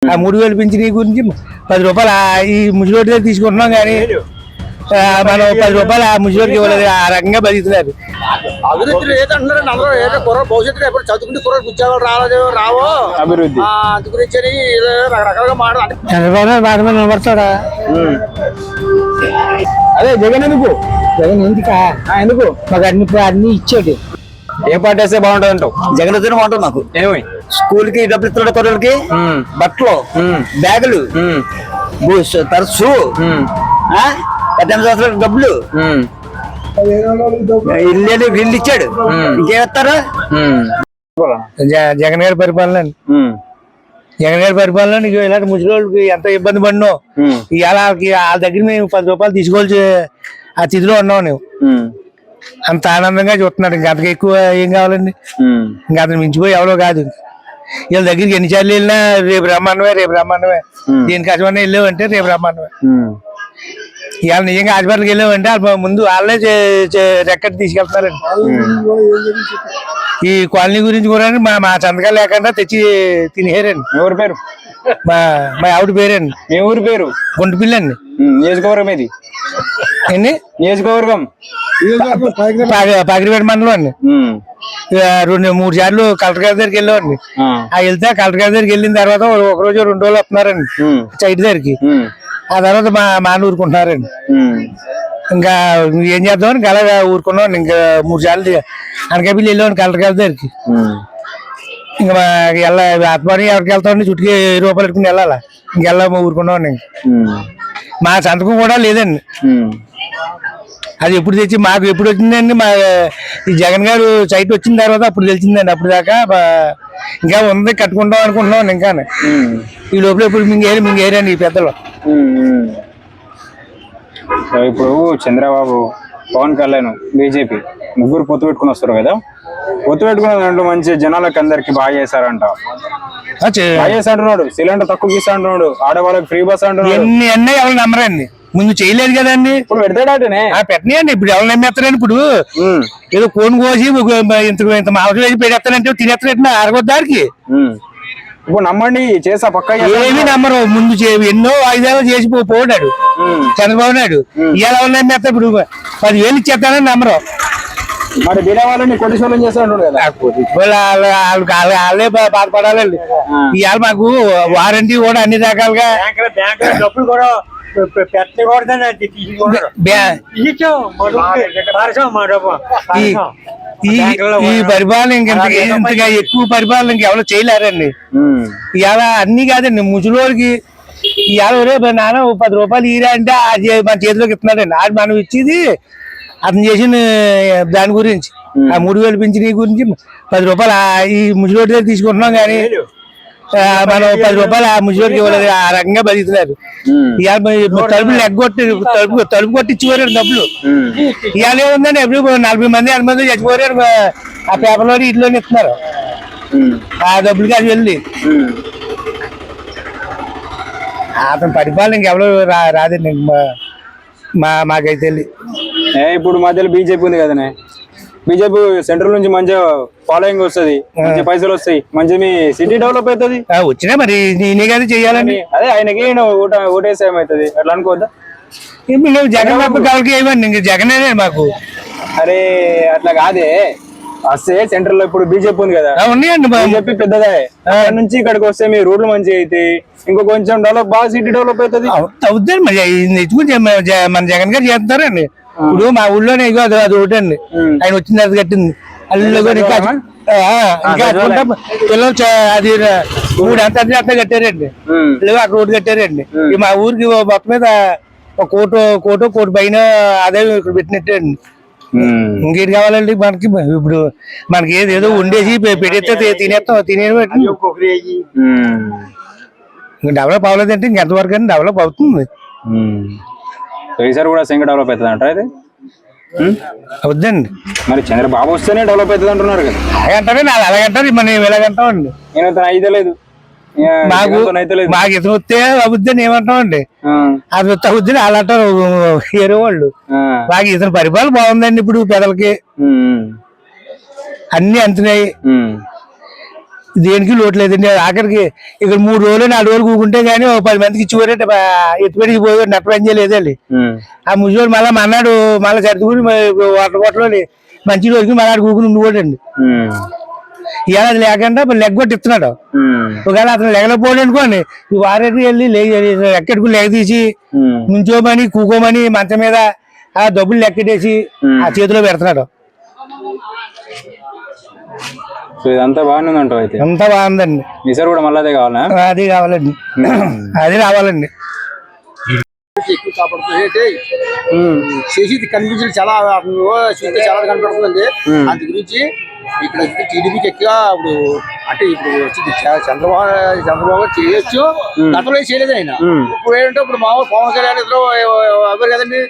ఆ 3000 పింఛనీ గురించి 10 రూపాయలు ఈ ముసలోడి దగ్గర తీసుకుంటున్నాం కానీ మనం 10 రూపాయలు ఆ ముసలోడికి ఇవ్వలేదు. ఆ రకంగా బతుకుతున్నారు. అభివృద్ధి లేదంటున్నారు అందరూ. ఏదో కుర్ర భవిష్యత్తులో ఎప్పుడు చదువుకుంటే కుర్ర ఉద్యోగాలు రావో అభివృద్ధి అందు గురించి రకరకాలుగా మాట్లాడాలి. చంద్రబాబు బాధ మీద నిలబడతాడా? అదే జగన్ ఎందుకు ఎందుకా ఎందుకు మాకు అన్ని ఇచ్చాడు. ఏ పార్టీ వేస్తే బాగుంటుంది అంటావు? జగన్ వద్దనే బాగుంటుంది మాకు. ఏమి స్కూల్ కి డబ్బులు ఇస్తున్నాడు కుర్రలకి, బట్టలు, బ్యాగులు, తరచు 18 సంవత్సరాల డబ్బులు, ఇల్లు ఇచ్చాడు. ఇంకేస్తారు జగన్ గారి పరిపాలన. జగన్ గారి పరిపాలన ఇలాంటి ముసలికి ఎంత ఇబ్బంది పడినో ఇవాళ వాళ్ళ దగ్గర మేము 10 రూపాయలు తీసుకోవాల్సి ఆ స్థితిలో ఉన్నావు. నువ్వు అంత ఆనందంగా చూస్తున్నాడు. ఇంకా అంతకు ఎక్కువ ఏం కావాలండి? ఇంకా అతను మించిపోయి ఎవరో కాదు. వీళ్ళ దగ్గరికి ఎన్నిసార్లు వెళ్ళినా రేపు రమ్మన్నవే, రేపు రమ్మన్నవే. దేనికి అజమానే వెళ్ళావంటే రేపు రమ్మన్నవే. ఇవాళ నిజంగా హాస్పిటల్కి వెళ్ళామంటే ముందు వాళ్ళే రెక్కడి తీసుకెళ్తున్నారండి. ఈ కాలనీ గురించి కూడా మా సంతకాలు లేకుండా తెచ్చి తినేరండి. ఎవరి పేరు? మా ఆవిడ పేరండి. మీ ఊరి పేరు? గుంటపిల్లి అండి. నియోజకవర్గం ఏది? ఏంటి నియోజకవర్గం? పాకిరిపేట మండలం అండి. 2-3 సార్లు కలెక్టర్ గారి దగ్గరికి వెళ్ళామండి. వెళ్తే కలెక్టర్ గారి దగ్గరికి వెళ్ళిన తర్వాత ఒక రోజు 2 రోజులు వస్తున్నారండి సైట్ దగ్గరికి. ఆ తర్వాత మా ఊరుకుంటున్నారండి. ఇంకా ఏం చేద్దామని అలా ఊరుకున్నాం. ఇంకా 3 సార్లు అనకాపల్లి వెళ్ళామండి కలెక్టర్ గారి దగ్గరికి. ఇంకా ఆత్మని ఎవరికి వెళ్తామండి, చుట్టుకి 10 రూపాయలు పెట్టుకుని వెళ్ళాలా. ఇంకెళ్ళా ఊరుకున్నామండి. మా సంతకం కూడా లేదండి. అది ఎప్పుడు తెచ్చి మాకు ఎప్పుడు వచ్చిందండి? మా ఈ జగన్ గారు సైట్ వచ్చిన తర్వాత అప్పుడు తెలిసిందండి. అప్పుడు దాకా ఇంకా ఉంది, కట్టుకుంటాం అనుకుంటున్నాం. ఇంకా ఈ లోపల ఎప్పుడు మింగేరండి ఈ పెద్దలు. ఇప్పుడు చంద్రబాబు, పవన్ కళ్యాణ్, బీజేపీ ముగ్గురు పొత్తు పెట్టుకుని వస్తారు కదా. పొత్తు పెట్టుకున్న దాంట్లో మంచి జనాలకు అందరికి బాగా చేశారంట. బాగా చేస్తా అంటున్నాడు. సిలిండర్ తక్కువ ఇస్తా అంటున్నాడు. ఆడవాళ్ళకి ఫ్రీ బస్ అంటున్నాడు. ఎన్ని అన్నీ ఎవరు నమ్మరండి. ముందు చేయలేదు కదండి. ఇప్పుడు పెడతాడంటే పెట్టనియండి. ఇప్పుడు ఎవరు నమ్మేస్తారని? ఇప్పుడు ఏదో కోన్ కోసి ఇంత మాంసం వేసి పెడతానంటే తినేస్తారంటే అరగొద్దారికి. ఇప్పుడు నమ్మండి, చేసా పక్క ఏమి నమ్మరు. ముందు ఎన్నో వాయిదాలు చేసి పోడాడు చంద్రబాబు నాయుడు. ఇవాళ ఎవరు నమ్మేస్తా? ఇప్పుడు 10,000 ఇచ్చేస్తానని నమ్మరు. మరి బిడా వాళ్ళని కోటీశ్వరం చేస్తాడు కదా. వాళ్ళే బాధపడాలండి. ఇవాళ మాకు వారంటీ కూడా అన్ని రకాలుగా డబ్బులు కూడా ఈ పరిపాలన ఇంతగా ఎక్కువ పరిపాలన ఇంకెవరో చేయలేరండి. ఇవాళ అన్ని కాదండి. ముసలోడికి ఇవాళ రేపు నాన్న 10 రూపాయలు ఇరా అంటే మన చేతిలోకి ఇస్తున్నాడండి. అది మనం ఇచ్చేది అతను చేసిన దాని గురించి, ఆ 3000 పింఛనీ గురించి 10 రూపాయలు ఈ ముసలోడి దగ్గర తీసుకుంటున్నాం కానీ మనం 10 రూపాయలు ఆ ముసలోడికి ఇవ్వలేదు. ఆ రకంగా బతుకుతున్నారు. ఇవాళ తలుపులు ఎగ్గొట్టి తలుపు కొట్టి ఇచ్చిపోయారు డబ్బులు. ఇవాళ ఏముందండి? ఎప్పుడు 40 మంది 50 మంది చచ్చిపోయారు. ఆ పేపర్లో ఇట్లోనే ఇస్తున్నారు ఆ డబ్బులకి. అది వెళ్ళి అతను పరిపాలన ఇంకెవరు రాదండి. మాకైతే వెళ్ళి ఇప్పుడు మధ్యలో బీజేపీ ఉంది కదనే. బీజేపీ సెంట్రల్ నుంచి మంచిగా ఫాలోయింగ్ వస్తుంది, మంచి పైసలు వస్తాయి, మంచి మీ సిటీ డెవలప్ అవుతుంది. వచ్చినా మరి నేనే కదా చెయ్యాలని. అదే ఆయనకి ఓటేస్తే ఏమవుతుంది అట్లా అనుకోవద్దా? జగన్ బాబు కావాలకి ఏమండి? ఇంక జగనే మాకు. అరే అట్లా కాదే, వస్తే సెంట్రల్ లో ఇప్పుడు బీజేపీ ఉంది కదా. ఉన్నాయండి. బీజేపీ పెద్దదే. అక్కడ నుంచి ఇక్కడికి వస్తే మీ రోడ్లు మంచిగా అయితే ఇంకో కొంచెం డెవలప్, బాగా సిటీ డెవలప్ అవుతుంది. అవుతుంది మరి. మన జగన్ గారు చేస్తారండి. ఇప్పుడు మా ఊళ్ళోనే అది ఒకటండి. ఆయన వచ్చిన తర్వాత కట్టింది అల్లు కూడా. ఇంకా పిల్లలు అది 3 అంతా కట్టారండి. అక్కడ రోడ్డు కట్టారండి. మా ఊరికి మొత్తం మీద 1 కోటి పైన అదే ఇక్కడ పెట్టినట్టండి. ఇంకేటి కావాలండి మనకి? ఇప్పుడు మనకి ఏదో ఉండేసి పెట్టేస్తే తినేస్తాం. డెవలప్ అవ్వలేదంటే ఇంకెంతవరకు అని డెవలప్ అవుతుంది. ఈసారి కూడా సింగ డెవలప్ అవుతుంది అంటారా? ఇది అవుద్దండి. మరి చంద్రబాబు వస్తేనే డెవలప్ అవుతుంది అంటున్నారు కదా. అలాగంటారే అలాగంటారు. మనం వెళ్ళగంటామండి. నేను అయితే లేదు, మాకు ఇతను వస్తే అవుద్దని ఏమంటామండి? అది వస్తే అవుద్దని వాళ్ళు అంటారు వేరే వాళ్ళు. మాకు ఇతను పరిపాలన బాగుందండి. ఇప్పుడు పెదలకి అన్ని అంతున్నాయి. దేనికి లోటు లేదండి. ఆఖరికి ఇక్కడ 3 రోజులు 4 రోజులు కూకుంటే గానీ 10 మందికి ఇచ్చిపోయారంటే ఎత్తుపెడికి పోయి నెట్ట పని చేయలేదండి. ఆ ముసలోడు మళ్ళీ మన్నాడు మళ్ళీ సర్దుకుని వాటర్ కొట్టలో మంచి రోజుకి మళ్ళీ కూకుని ఉండిపోడండి. ఇవాళ అది లేకుండా లెగ్గొట్టి ఇస్తున్నాడు. ఒకవేళ అతను లెగలేకపోయాడు అనుకోండి, ఈ వారెడ్డి వెళ్ళి లెక్కెట్టుకుని లెగ తీసి నుంచోమని కూకోమని మంచం మీద ఆ డబ్బులు లెక్కెట్టేసి ఆ చేతిలో పెడుతున్నాడు. ఇదంతా బాగానే అంటావు అయితే? అంతా బాగుందండి. ఈసారి కూడా మళ్ళీ అదే కావాలా? అది కావాలండి, అది రావాలండి. ఎక్కువ కాపాడుతుంది చేసేది కనిపించింది చాలా చూస్తే చాలా కనపడుతుందండి. అందు గురించి ఇక్కడ టీడీపీకి ఎక్కువ ఇప్పుడు అంటే ఇప్పుడు వచ్చింది చంద్రబాబు చేయొచ్చు, గతంలో చేయలేదు ఆయన. ఇప్పుడు ఏంటంటే ఇప్పుడు మామూలు పవన్ కళ్యాణ్ ఇద్దరు ఎవరు కదండి,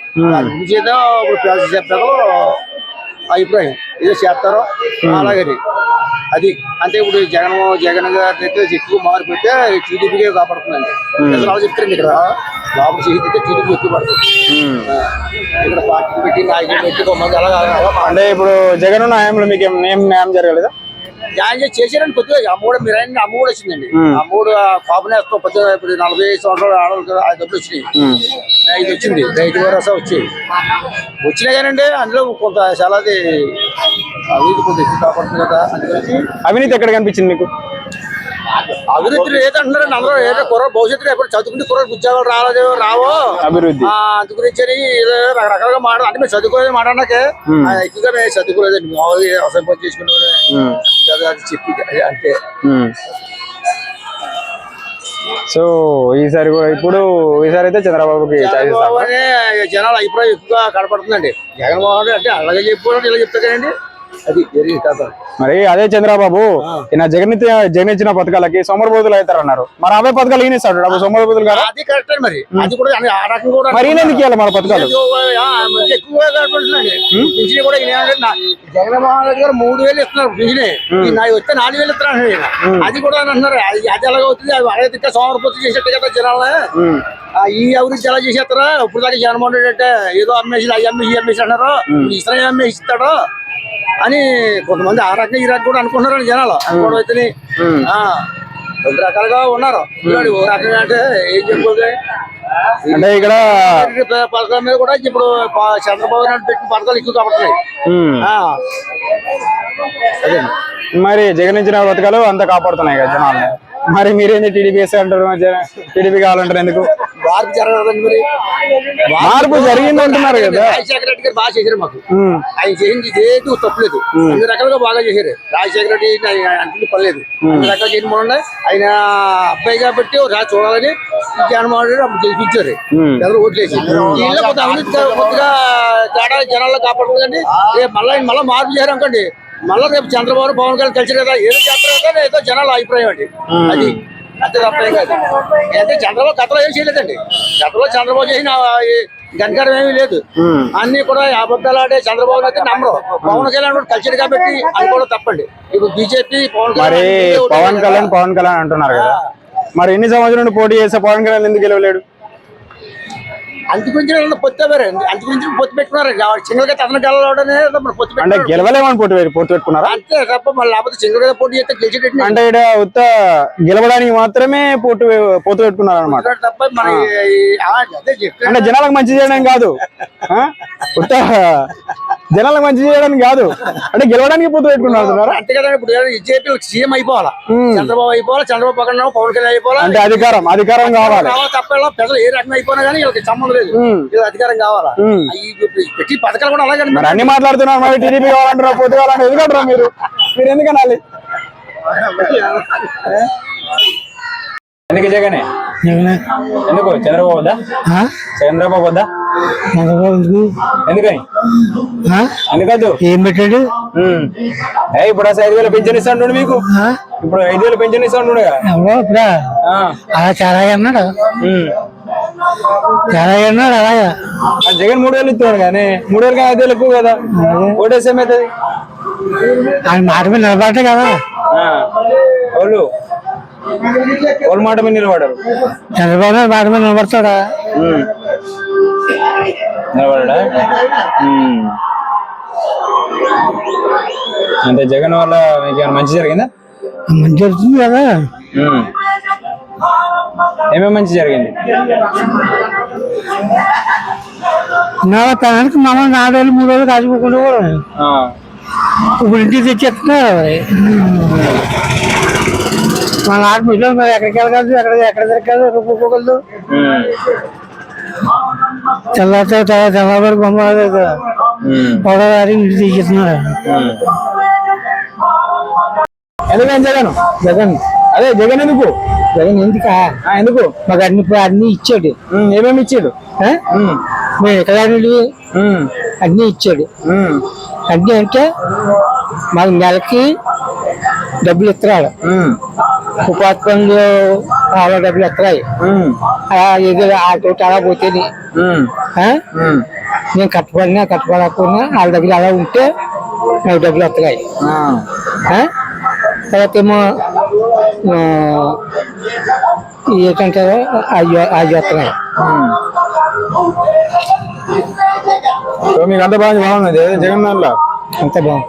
చేద్దాం ఇప్పుడు చెప్పారు అభిప్రాయం ఏదో చేస్తారో అలాగే అది. అంటే ఇప్పుడు జగన్ గారి అయితే ఎక్కువ మారిపోతే టీడీపీకే కాపాడుతుందండి. వాళ్ళు చెప్తారండి ఇక్కడ లోపల చేసి టీడీపీ ఎక్కువ పడుతుంది. ఇక్కడ పార్టీ పెట్టి నాయకులు పెట్టి కొంతమంది అలా అంటే ఇప్పుడు జగన్ న్యాయంలో మీకు ఏం న్యాయం జరగలేదా? న్యాయం చేశారని కొద్దిగా అమ్మఒడి మీరు అమ్మఒడి వచ్చిందండి. అమ్మఒడి కాపునేస్తాం కొద్దిగా ఇప్పుడు 45 సంవత్సరాలు ఆడవాళ్ళకి డబ్బులు వచ్చినాయి. ఇది వచ్చింది రైతు భరోసా వచ్చాయి వచ్చినాయి కానండి అందులో కొంత చాలా అవినీతి కొంత ఎక్కువ కాపాడుతుంది కదా. అందుకని అవినీతి ఎక్కడ కనిపించింది మీకు? అభివృద్ధి ఏదంటున్నారండి అందరూ ఏదో కుర్ర భవిష్యత్తులో ఎప్పుడు చదువుకుంటే కుర్ర ఉద్యోగాలు రావో అభివృద్ధి అందు గురించి అని రకరకాలుగా మాట అంటే మేము చదువుకోలేదు మాట్లాడాకే ఎక్కువగా మేము చదువుకోలేదండి. మామూలుగా వ్యవసాయం పని చేసుకునే చదువు చెప్పి అంతే. సో ఈసారి అయితే చంద్రబాబుకి జనాల అభిప్రాయం ఎక్కువగా కనపడుతుందండి. జగన్మోహన్ రెడ్డి అంటే అలాగే చెప్పుకోవడం ఇలా చెప్తా కదండి. అది మరి అదే చంద్రబాబు ఈయన జగన్ ఇచ్చిన పథకాలకి సోమరబోతులు అవుతారన్నారు. మరి అవే పథకాలు ఈయన ఇస్తాడు అప్పుడు సోమరబోతులు కదా? అది కరెక్ట్ అండి. మరి అది కూడా ఆ రకం కూడా మరి ఈయన ఎందుకు ఇవ్వాలి మన పథకాలు ఎక్కువగా కనపడుతుందండి. పింఛన్ కూడా జగన్మోహన్ రెడ్డి గారు 3000 ఇస్తున్నారు పింఛన్, నాకు వస్తే 4000 ఇస్తున్నారు. అది కూడా అంటున్నారు. అది ఎలాగ అవుతుంది? అదే సోమరపోతులు చేసేట్టు కదా జనాలే. ఈ అభివృద్ధి ఎలా చేసేస్తారా? ఇప్పుడు దాకా జగన్మోహన్ రెడ్డి అంటే ఏదో అమ్మేసి అమ్మేసి అన్నారు, ఇస్రాయల్ అమ్మేసి ఇస్తాడు అని కొంతమంది ఆ రకంగా ఈ రకంగా కూడా అనుకుంటున్నారు జనాలు. అనుకోవడం అయితే 2 రకాలుగా ఉన్నారు. ఓ రకంగా అంటే ఏం చెప్పుకోదు అంటే ఇక్కడ పథకాల మీద కూడా ఇప్పుడు చంద్రబాబు నాయుడు పెట్టిన పథకాలు ఎక్కువ కాబడుతున్నాయి. అదే మరి జగన్ ఇచ్చిన పథకాలు అంతా కాపాడుతున్నాయి కదా జనాలు. మరి మీరేంది టీడీపీ అంటారు? టీడీపీ కావాలంటారు ఎందుకు? మార్పు జరగదండి. మరి మార్పు జరిగింది అంటున్నారు కదా. రాజశేఖర రెడ్డి గారు బాగా చేశారు. మాకు ఆయన చేసింది ఏది తప్పలేదు. 2 రకాలుగా బాగా చేశారు. రాజశేఖర రెడ్డి అంటే పర్లేదు, 2 రకాలు చేయడం వల్ల ఆయన అబ్బాయి కాబట్టి చూడాలని జగన్మోహన్ రెడ్డి అప్పుడు గెలిపించారు. ఎవరు ఓట్లేసి వీళ్ళు కొంత అవినీతి కొద్దిగా తేడా జనాల్లో కాపాడుతుందండి. మళ్ళీ మార్పు చేశారు అనుకోండి, మళ్ళీ రేపు చంద్రబాబు పవన్ కళ్యాణ్ కలిసి కదా ఏదో చేస్తారు కదా ఏదో జనాల అభిప్రాయం అండి. అది అంతే తప్పేం కాదు. అంటే చంద్రబాబు గతంలో ఏం చేయలేదండి. గతంలో చంద్రబాబు చేసిన గణకారం ఏమీ లేదు. అన్ని కూడా అబద్ధాలు ఆడే చంద్రబాబు అయితే నమ్మరు. పవన్ కళ్యాణ్ కలిసి కాబట్టి అనుకోవడం తప్పండి. ఇప్పుడు బీజేపీ పవన్ కళ్యాణ్ అంటున్నారు కదా, మరి ఎన్ని సంవత్సరాల నుండి పోటీ చేస్తే పవన్ కళ్యాణ్ ఎందుకు గెలవలేడు? అంచుకుంచి పొత్తు అంచుకుంచి పొత్తు పెట్టుకున్నారు. సింగల్ గా తన పొత్తు అంటే గెలవలేమని పొత్తు పెట్టుకున్నారు అంతే తప్ప మళ్ళీ లేకపోతే సింగల్ గా పోటీ చేస్తే గెలిచేటట్టు అంటే ఇక్కడ ఉత్త గెలవడానికి మాత్రమే పొత్తు పెట్టుకున్నారు అనమాట. తప్ప మరి అంటే జనాలకు మంచి చేయడం కాదు, ఉత్త జనాలకు మంచి చేయడానికి కాదు, అంటే గెలవడానికి పొత్తు పెట్టుకున్నారు అంతే కదా. ఇప్పుడు బీజేపీ సీఎం అయిపోవాలా, చంద్రబాబు అయిపోవాలి, చంద్రబాబు పక్కన పవన్ కళ్యాణ్ అయిపోవాలి. అంటే అధికారం కావాలి తప్ప ప్రజలు ఏ రకంగా అయిపోయినా కానీ వీళ్ళకి సంబంధం లేదు. అధికారం కావాలా? పెట్టి పథకాలు కూడా అలాగే మరి అన్ని మాట్లాడుతున్నారు. మరి టీడీపీ కావాలంటారా, పొత్తు కావాలంటే ఎందుకంటారా మీరు ఎందుకనాలి? ఎందుకు జగనే? ఎందుకు చంద్రబాబు వద్దా? చంద్రబాబు వద్దా? ఎందుకని ఎందుకద్దు? ఏం పెట్టాడు? ఇప్పుడు అసలు 5,000 పెన్షన్ ఇస్తాడు మీకు. ఇప్పుడు 5,000 పెన్షన్ ఇస్తాడు చాలా అన్నాడు. అలాగా జగన్ 3,000 ఇస్తున్నాడు కానీ 3,000 కానీ 5,000 ఎక్కువ కదా. ఓటేసి ఏమవుతుంది? ఆయన మాట మీద నిలబడ్డే కదా. వాళ్ళ మాట మీద నిలబడరు. చంద్రబాబు మాట మీద నిలబడతాడా? నిలబడా? అంటే జగన్ వల్ల మీకు ఏమైనా మంచి జరిగిందా? మంచి జరుగుతుంది కదా. ఏమేమి మంచి జరిగింది? నా తనానికి మామ 4 రోజులు 3 రోజులు కాచిపోకుండా కూడా ఇప్పుడు ఇంటికి తెచ్చేస్తున్నారు. మరి మా నాటి పిల్లలు మరి ఎక్కడికి వెళ్ళగలదు, ఎక్కడ తిరగదు, రూపుకోగలదు. తెల్లవారు వరకు బొమ్మ పౌడగారి ఇంటికి తెచ్చేస్తున్నారు. ఎందుకని జగన్ అదే జగన్ ఎందుకు ఎందుకా ఎందుకు మాకు అన్ని ఇచ్చాడు. ఏమేమి ఇచ్చాడు? మేము ఎక్కడ అన్ని ఇచ్చాడు. అన్ని అంటే మాకు నెలకి డబ్బులు ఇస్తున్నాడు. ఉపాధి పనులు డబ్బులు ఇస్తున్నాయి. ఆటో అలా పోతే నేను కట్టపడకపోయినా వాళ్ళ దగ్గర అలా ఉంటే నాకు డబ్బులు వస్తున్నాయి. తర్వాత ఏమో ఏంటంటారో అవి వస్తున్నాయి. మీకు అంత బాగున్నది జగన్ దానిలో అంత బాగుంది.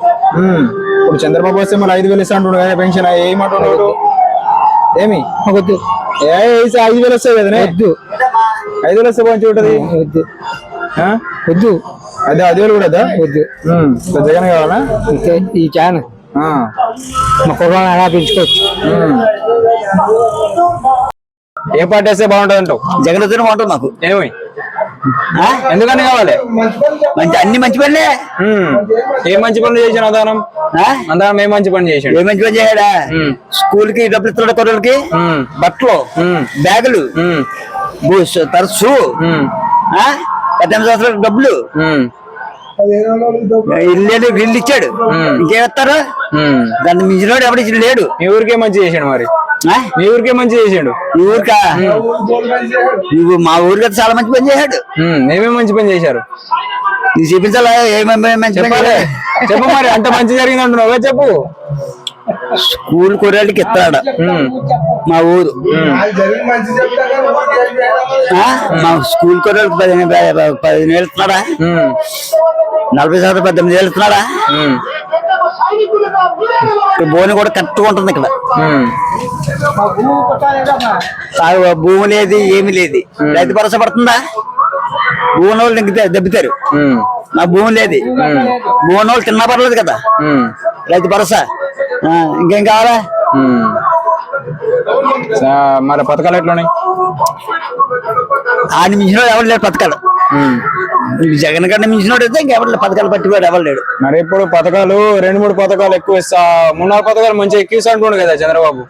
ఇప్పుడు చంద్రబాబు వస్తే మళ్ళీ 5,000 ఇస్తా అంటున్నాడు కదా పెన్షన్. ఏమంటున్నాడు? ఏమి వద్దు 5,000 వస్తాయి కదా. వద్దు 5,000 వస్తే మంచి ఉంటది. వద్దు వద్దు అదే 10,000 కూడా వద్దు. జగన్ కావాలా? ఈ చాన్ మా కుర్రాన్ని అలా పెంచుకోవచ్చు. ఏ పార్టీ వస్తే బాగుంటది అంటావు? జగన్ వస్తేనే బాగుంటుంది మాకు. ఏమి ఎందుకని కావాలి? అన్ని మంచి పనులే. ఏ మంచి పనులు చేసాను అందానం? ఏ మంచి పని చేసాడు? ఏ మంచి పని చేశాడా? స్కూల్ కి డబ్బులు ఇస్తున్నాడు కుర్రలకి, బట్టలు, బ్యాగులు, తరచు 18 సంవత్సరాలకు డబ్బులు, ఇల్లు ఇచ్చాడు. ఇంకేమిస్తారు? దాన్ని మించినోడు ఎవడు ఇచ్చిన లేడు. మీ ఊరికే మంచి చేసాడు. మరి మీ ఊరికే మంచి చేసాడు. ఈ ఊరికా? నువ్వు మా ఊరికి చాలా మంచి పని చేశాడు. ఏమేమి మంచి పని చేశారు? నీకు చూపించాలా ఏమేమి మంచి పని? చెప్పు మరి. అంత మంచి జరిగింది అంటున్నావు, చెప్పు. స్కూల్ కుర్రాళ్ళకి ఇస్తాడు మా ఊరు. మా స్కూల్ కుర్రాళ్ళకి 15,000 ఇస్తున్నాడా? 40,000 18,000 ఇస్తున్నాడా? బోని కూడా కరెక్ట్గా ఉంటుంది ఇక్కడ. భూమి లేదు, ఏమి లేదు. రైతు భరోసా పడుతుందా? భూమి వాళ్ళు దెబ్బతారు. నా భూమి లేదు. భూమి వాళ్ళు తిన్నా పర్లేదు కదా. రైతు భరోసా ఇంకేం కావాలా? మరి పథకాలు ఎట్లున్నాయి? ఆయన మించినోడు ఎవరు లేడు పథకాలు. జగన్ గడ్డ మించినోడు అయితే ఇంకెవరు పథకాలు పట్టుకోడు ఎవరు లేడు. మరి ఇప్పుడు పథకాలు 2-3 పథకాలు ఎక్కువ ఇస్తా, 3-4 పథకాలు మంచిగా ఎక్కువ ఇస్తా అంటుండు కదా చంద్రబాబు.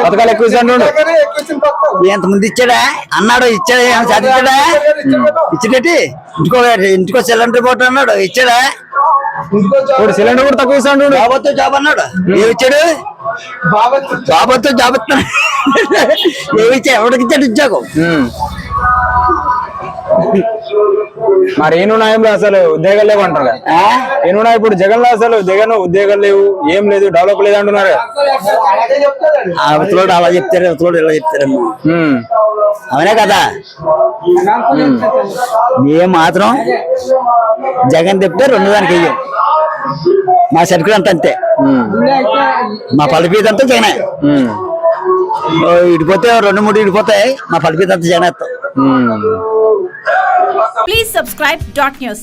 పథకాలు ఎక్కువ ఇస్తా అంటుండు. ఎంతమంది ఇచ్చాడా అన్నాడు? ఇచ్చాడా? సాధించాడా? ఇచ్చినట్టు ఇంటికో సిలిండర్ పోటీ అన్నాడు. ఇచ్చాడా? ఇప్పుడు సిలిండర్ కూడా తక్కువ ఇస్తా అంటుండు. జాబొద్దు జాబ్ అన్నాడు. ఏమిచ్చాడు? జాబొద్దు జాబ్ ఇస్తున్నాడు. ఏమిచ్చా? ఎవరికి ఇచ్చాడు ఉద్యోగం? మరి ఏనున్నాయంలో అసలు ఉద్యోగాలు లేవు అంటారు కదా. ఏనున్నా ఇప్పుడు జగన్ లో అసలు జగన్ ఉద్యోగాలు లేవు, ఏం లేదు, డెవలప్ లేదు అంటున్నారు. అవతలోడు అలా చెప్తారు, అవతలోడు ఇలా చెప్తారు. అవునే కదా. మేము మాత్రం జగన్ చెప్తే 2 దానికి వెయ్యం. మా సర్కిల్ అంతా అంతే. మా పలిపీది అంతా జగనే. ఇడిపోతే 2-3 ఇడిపోతాయి. మా పలిపీది అంతా జగన్ వేస్తాం. Please subscribe .news.